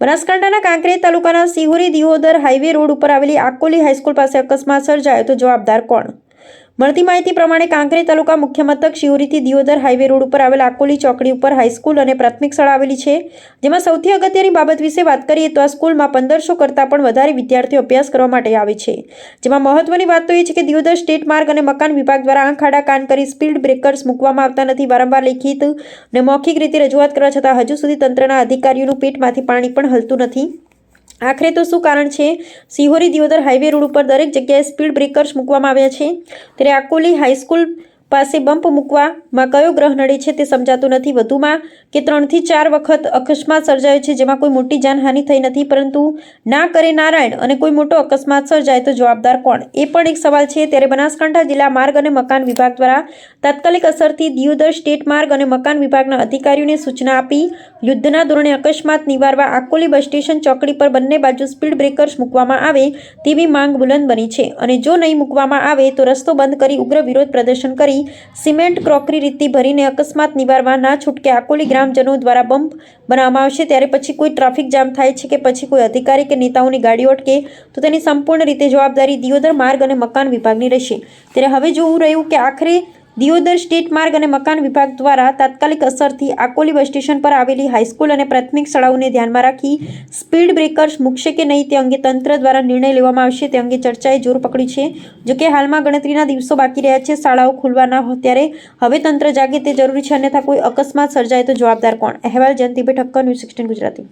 બનાસકાંઠાના કાંકરેજ તાલુકાના Sihori Deodar highway road ઉપર આવેલી આકોલી હાઈસ્કૂલ પાસે અકસ્માત સર્જાયો તો જવાબદાર કોણ? મળતી માહિતી પ્રમાણે કાંકરેજ તાલુકા મુખ્ય મથક શિહોરીથી દિયોદર હાઈવે રોડ ઉપર આવેલ આકોલી ચોકડી ઉપર હાઈસ્કૂલ અને પ્રાથમિક શાળા આવેલી છે, જેમાં સૌથી અગત્યની બાબત વિશે વાત કરીએ તો આ સ્કૂલમાં 1500 કરતાં પણ વધારે વિદ્યાર્થીઓ અભ્યાસ કરવા માટે આવે છે, જેમાં મહત્વની વાત તો એ છે કે દિયોદર સ્ટેટ માર્ગ અને મકાન વિભાગ દ્વારા આંખ આડા કાન કરી સ્પીડ બ્રેકર્સ મૂકવામાં આવતા નથી. વારંવાર લેખિત અને મૌખિક રીતે રજૂઆત કરવા છતાં હજુ સુધી તંત્રના અધિકારીઓનું પેટમાંથી પાણી પણ હલતું નથી. આખરે તો શું કારણ છે? સિહોરી દિયોદર હાઈવે રોડ ઉપર દરેક જગ્યાએ સ્પીડ બ્રેકર્સ મૂકવામાં આવ્યા છે, ત્યારે આકોલી હાઈસ્કૂલ પાસે બમ્પ મૂકવામાં કયો ગ્રહ નડે છે તે સમજાતું નથી. વધુમાં કે 3 થી 4 વખત અકસ્માત સર્જાયો છે, જેમાં કોઈ મોટી જાનહાનિ થઈ નથી, પરંતુ ના કરે નારાયણ અને કોઈ મોટો અકસ્માત સર્જાય તો જવાબદાર કોણ? એ પણ એક સવાલ છે. ત્યારે બનાસકાંઠા જિલ્લા માર્ગ અને મકાન વિભાગ દ્વારા તાત્કાલિક અસરથી દિયોદર સ્ટેટ માર્ગ અને મકાન વિભાગના અધિકારીઓને સૂચના આપી યુદ્ધના ધોરણે અકસ્માત નિવારવા આકોલી બસ સ્ટેશન ચોકડી પર બંને બાજુ સ્પીડ બ્રેકર્સ મૂકવામાં આવે તેવી માંગ બુલંદ બની છે, અને જો નહીં મૂકવામાં આવે તો રસ્તો બંધ કરી ઉગ્ર વિરોધ પ્રદર્શન કરી સિમેન્ટ ક્રોકરી રીતથી ભરીને અકસ્માત નિવારવા ના છૂટકે આકોલી ગ્રામજનો દ્વારા બમ્પ બનાવવામાં આવશે. ત્યારે પછી કોઈ ટ્રાફિક જામ થાય છે કે પછી કોઈ અધિકારી કે નેતાઓની ગાડીઓ અટકે તો તેની સંપૂર્ણ રીતે જવાબદારી દિયોદર માર્ગ અને મકાન વિભાગની રહેશે. ત્યારે હવે જોવું રહ્યું કે આખરે દિયોદર સ્ટેટ માર્ગ અને મકાન વિભાગ દ્વારા તાત્કાલિક અસરથી આકોલી બસ સ્ટેશન પર આવેલી હાઈસ્કૂલ અને પ્રાથમિક શાળાઓને ધ્યાનમાં રાખી સ્પીડ બ્રેકર્સ મૂકશે કે નહીં તે અંગે તંત્ર દ્વારા નિર્ણય લેવામાં આવશે. તે અંગે ચર્ચાએ જોર પકડ્યું છે. જોકે હાલમાં ગણતરીના દિવસો બાકી રહ્યા છે શાળાઓ ખુલવાના, ત્યારે હવે તંત્ર જાગે તે જરૂરી છે, અન્યથા કોઈ અકસ્માત સર્જાય તો જવાબદાર કોણ? અહેવાલ જયંતિભાઈ ઠક્કર, ન્યૂઝ 16 ગુજરાતી.